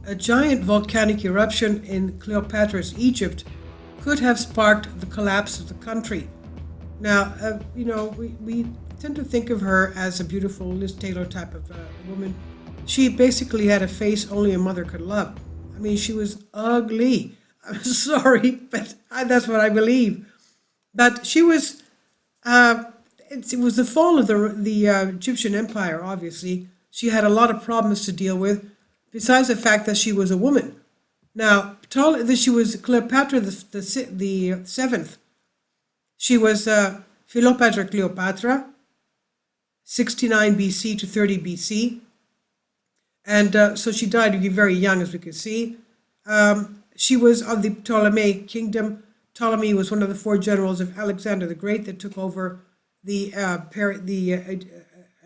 A giant volcanic eruption in Cleopatra's Egypt could have sparked the collapse of the country. Now, we tend to think of her as a beautiful Liz Taylor type of woman. She basically had a face only a mother could love. I mean, she was ugly. I'm sorry, but that's what I believe. But she was, it was the fall of the Egyptian Empire, obviously. She had a lot of problems to deal with, besides the fact that she was a woman. Now, she was Cleopatra the seventh. She was Philopatra Cleopatra, 69 BC to 30 BC. And so she died very young, as we can see. She was of the Ptolemaic kingdom. Ptolemy was one of the four generals of Alexander the Great that took over the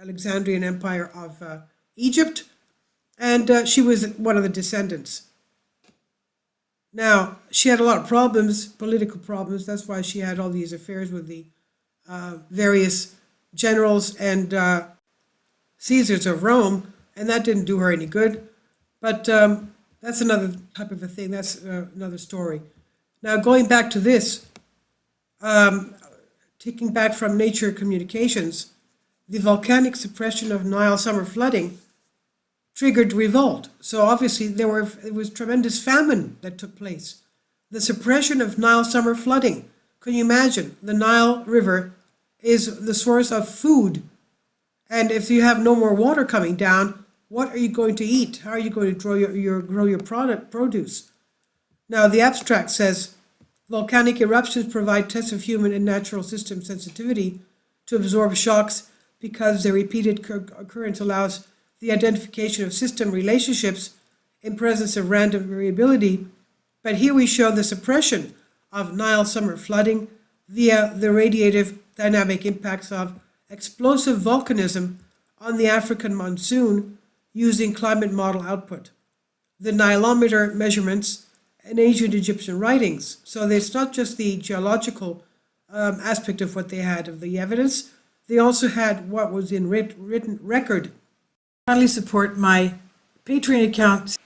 Alexandrian Empire of Egypt. And she was one of the descendants. Now, she had a lot of problems, political problems. That's why she had all these affairs with the various generals and Caesars of Rome, and that didn't do her any good. But that's another type of a thing. That's another story. Now, going back to this, taking back from Nature Communications, the volcanic suppression of Nile summer flooding triggered revolt. So obviously it was tremendous famine that took place. The suppression of Nile summer flooding. Can you imagine? The Nile River is the source of food. And if you have no more water coming down, what are you going to eat? How are you going to grow your produce? Now, the abstract says, volcanic eruptions provide tests of human and natural system sensitivity to absorb shocks because their repeated occurrence allows the identification of system relationships in presence of random variability. But here we show the suppression of Nile summer flooding via the radiative dynamic impacts of explosive volcanism on the African monsoon using climate model output, the Nilometer measurements, and ancient Egyptian writings. So it's not just the geological aspect of what they had of the evidence, they also had what was in written record. Kindly support my Patreon account.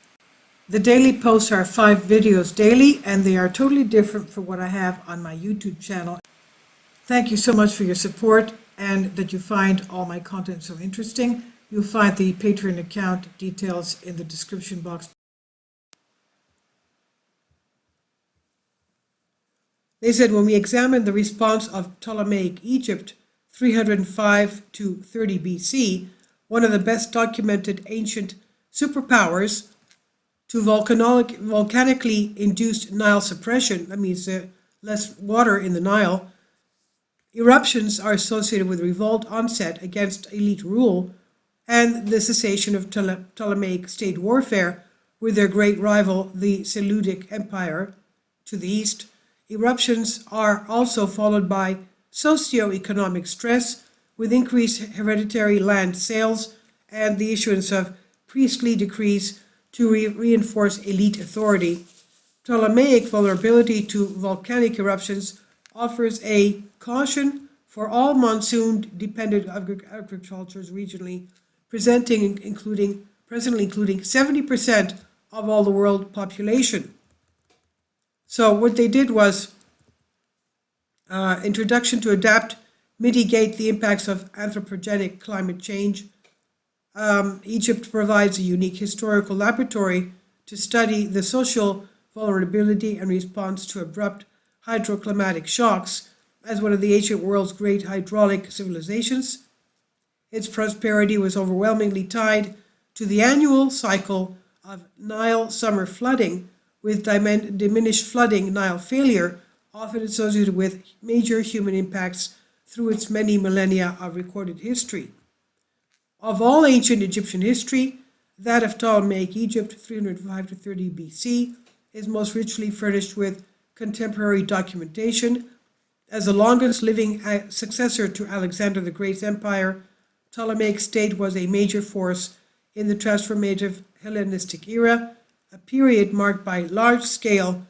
The daily posts are 5 videos daily, and they are totally different from what I have on my YouTube channel. Thank you so much for your support and that you find all my content so interesting. You'll find the Patreon account details in the description box. They said when we examine the response of Ptolemaic Egypt, 305 to 30 BC, one of the best documented ancient superpowers, to volcanically induced Nile suppression, that means less water in the Nile. Eruptions are associated with revolt onset against elite rule and the cessation of Ptolemaic state warfare with their great rival, the Seleucid Empire, to the east. Eruptions are also followed by socio-economic stress with increased hereditary land sales and the issuance of priestly decrees to reinforce elite authority. Ptolemaic vulnerability to volcanic eruptions offers a caution for all monsoon-dependent agricultures regionally, presently including 70% of all the world population. So what they did was introduction to adapt, mitigate the impacts of anthropogenic climate change. Egypt provides a unique historical laboratory to study the social vulnerability and response to abrupt hydroclimatic shocks as one of the ancient world's great hydraulic civilizations. Its prosperity was overwhelmingly tied to the annual cycle of Nile summer flooding, with diminished flooding Nile failure often associated with major human impacts through its many millennia of recorded history. Of all ancient Egyptian history, that of Ptolemaic Egypt, 305 to 30 BC, is most richly furnished with contemporary documentation. As the longest living successor to Alexander the Great's empire, Ptolemaic state was a major force in the transformative Hellenistic era, a period marked by large-scale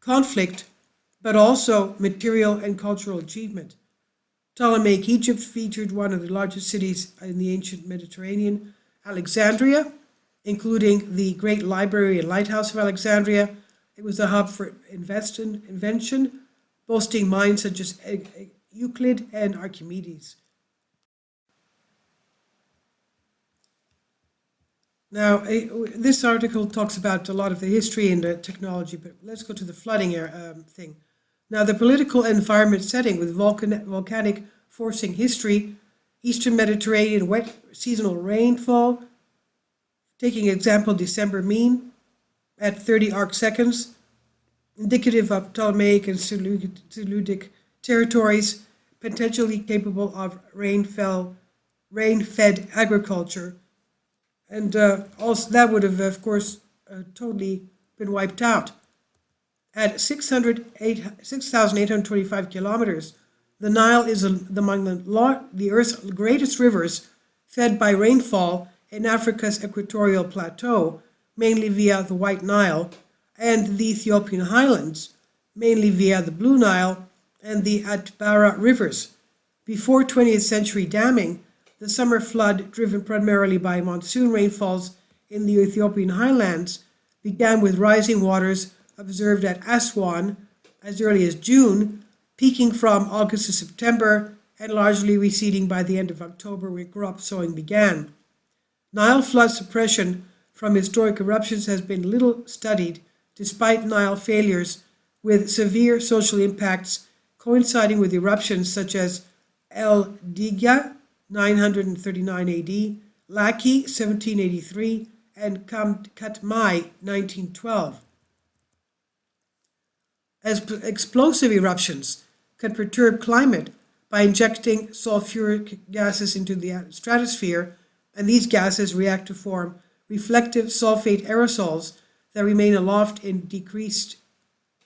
conflict, but also material and cultural achievement. Ptolemaic Egypt featured one of the largest cities in the ancient Mediterranean, Alexandria, including the Great Library and Lighthouse of Alexandria. It was a hub for invention, boasting minds such as Euclid and Archimedes. Now, this article talks about a lot of the history and the technology, but let's go to the flooding thing. Now, the political environment setting with volcanic forcing history, Eastern Mediterranean wet seasonal rainfall, taking example December mean at 30 arc seconds, indicative of Ptolemaic and Seleucid territories, potentially capable of rain-fed agriculture. And also that would have, of course, totally been wiped out. At 6,825 kilometers, the Nile is among the Earth's greatest rivers, fed by rainfall in Africa's equatorial plateau, mainly via the White Nile, and the Ethiopian highlands, mainly via the Blue Nile and the Atbara rivers. Before 20th century damming, the summer flood, driven primarily by monsoon rainfalls in the Ethiopian highlands, began with rising waters observed at Aswan as early as June, peaking from August to September and largely receding by the end of October when crop sowing began. Nile flood suppression from historic eruptions has been little studied, despite Nile failures, with severe social impacts coinciding with eruptions such as El Diga, 939 AD, Laki, 1783, and Katmai, 1912. As explosive eruptions can perturb climate by injecting sulfuric gases into the stratosphere, and these gases react to form reflective sulfate aerosols that remain aloft in decreased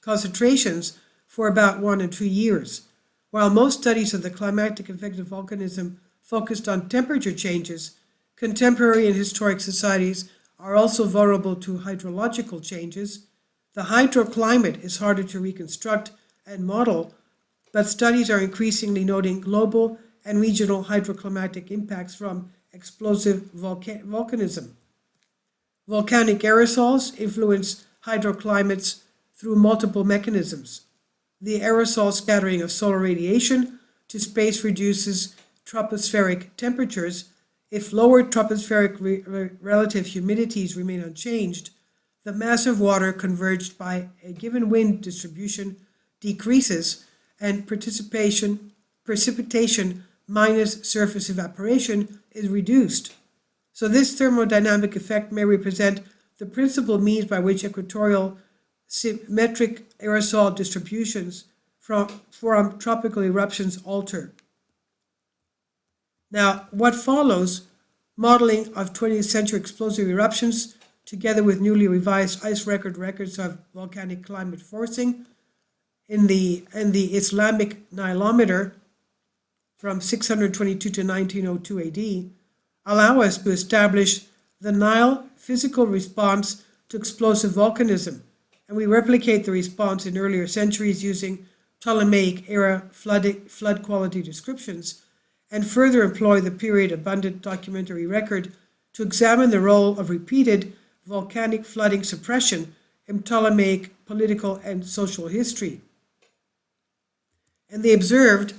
concentrations for about 1 and 2 years. While most studies of the climatic effect of volcanism focused on temperature changes, contemporary and historic societies are also vulnerable to hydrological changes. The hydroclimate is harder to reconstruct and model, but studies are increasingly noting global and regional hydroclimatic impacts from explosive volcanism. Volcanic aerosols influence hydroclimates through multiple mechanisms. The aerosol scattering of solar radiation to space reduces tropospheric temperatures. If lower tropospheric relative humidities remain unchanged, the mass of water converged by a given wind distribution decreases, and precipitation minus surface evaporation is reduced. So this thermodynamic effect may represent the principal means by which equatorial symmetric aerosol distributions from tropical eruptions alter. Now, what follows, modeling of 20th century explosive eruptions, together with newly revised ice records of volcanic climate forcing in the Islamic Nilometer from 622 to 1902 AD, allow us to establish the Nile physical response to explosive volcanism, and we replicate the response in earlier centuries using Ptolemaic era flood quality descriptions, and further employ the period abundant documentary record to examine the role of repeated volcanic flooding suppression in Ptolemaic political and social history. And they observed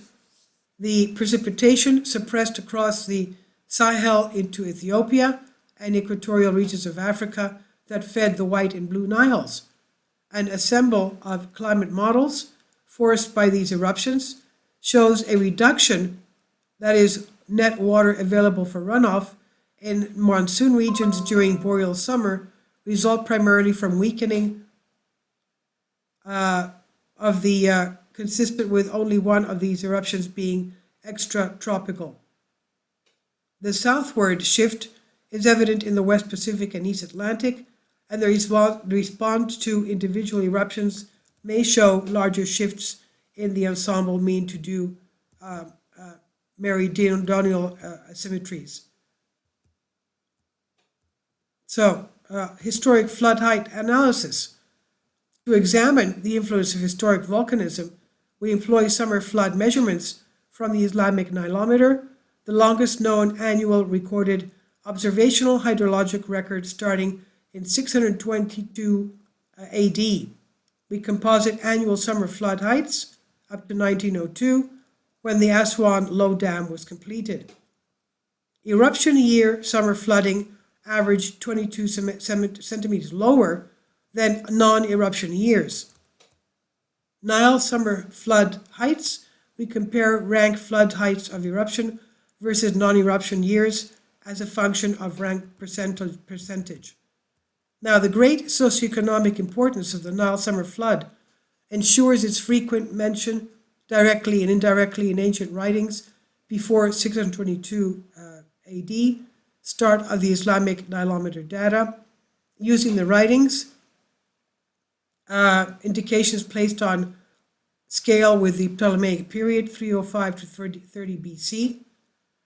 the precipitation suppressed across the Sahel into Ethiopia and equatorial regions of Africa that fed the White and Blue Niles. An ensemble of climate models forced by these eruptions shows a reduction, that is, net water available for runoff, in monsoon regions during boreal summer, result primarily from weakening of the consistent with only one of these eruptions being extratropical. The southward shift is evident in the West Pacific and East Atlantic, and the response to individual eruptions may show larger shifts in the ensemble mean to do meridional asymmetries. So, historic flood height analysis. To examine the influence of historic volcanism, we employ summer flood measurements from the Islamic Nilometer, the longest known annual recorded observational hydrologic records starting in 622 AD. We composite annual summer flood heights up to 1902, when the Aswan Low Dam was completed. Eruption year summer flooding averaged 22 centimeters lower than non-eruption years. Nile summer flood heights, we compare rank flood heights of eruption versus non-eruption years as a function of rank percentage. Now, the great socioeconomic importance of the Nile summer flood ensures its frequent mention directly and indirectly in ancient writings before 622 AD, start of the Islamic Nilometer data. Using the writings, indications placed on scale with the Ptolemaic period, 305 to 30 BC,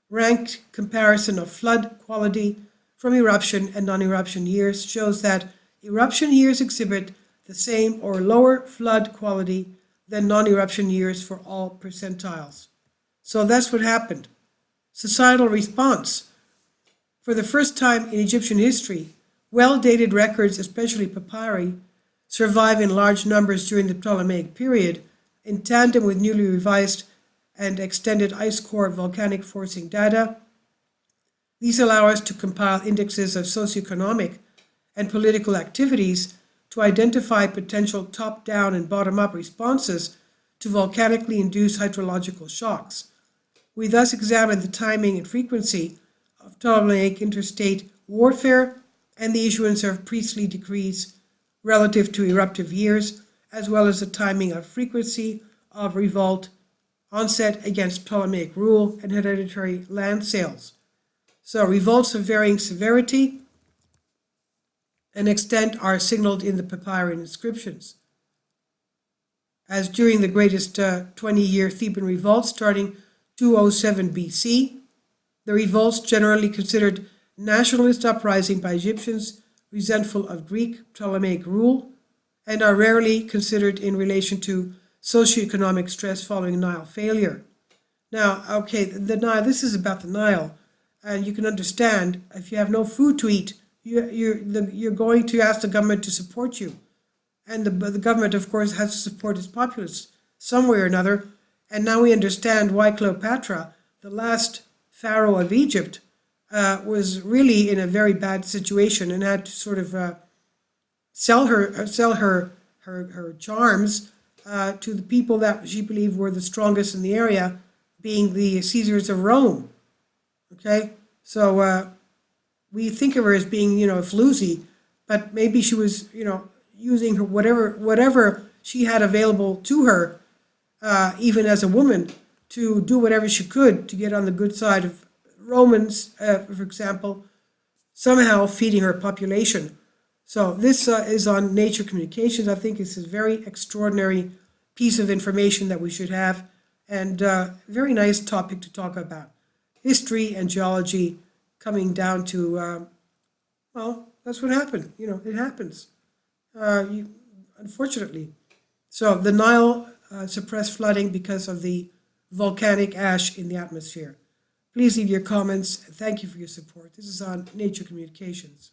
ranked comparison of flood quality from eruption and non-eruption years shows that eruption years exhibit the same or lower flood quality than non-eruption years for all percentiles. So that's what happened. Societal response. For the first time in Egyptian history, well-dated records, especially papyri, survive in large numbers during the Ptolemaic period, in tandem with newly revised and extended ice core volcanic forcing data. These allow us to compile indexes of socioeconomic and political activities to identify potential top-down and bottom-up responses to volcanically induced hydrological shocks. We thus examine the timing and frequency of Ptolemaic interstate warfare and the issuance of priestly decrees relative to eruptive years, as well as the timing of frequency of revolt, onset against Ptolemaic rule, and hereditary land sales. So revolts of varying severity and extent are signaled in the papyri inscriptions. As during the greatest 20-year Theban revolt starting 207 BC, the revolts generally considered nationalist uprising by Egyptians resentful of Greek Ptolemaic rule, and are rarely considered in relation to socioeconomic stress following Nile failure. Now, okay, the Nile, this is about the Nile, and you can understand if you have no food to eat, you're going to ask the government to support you. And the government, of course, has to support its populace some way or another. And now we understand why Cleopatra, the last pharaoh of Egypt, was really in a very bad situation and had to sort of sell her charms to the people that she believed were the strongest in the area, being the Caesars of Rome. Okay, so we think of her as being, a floozy, but maybe she was, using her whatever she had available to her, even as a woman, to do whatever she could to get on the good side of Romans, for example, somehow feeding her population. So this is on Nature Communications. I think it's a very extraordinary piece of information that we should have, and very nice topic to talk about. History and geology coming down to, that's what happened. It happens, unfortunately. So the Nile suppressed flooding because of the volcanic ash in the atmosphere. Please leave your comments. Thank you for your support. This is on Nature Communications.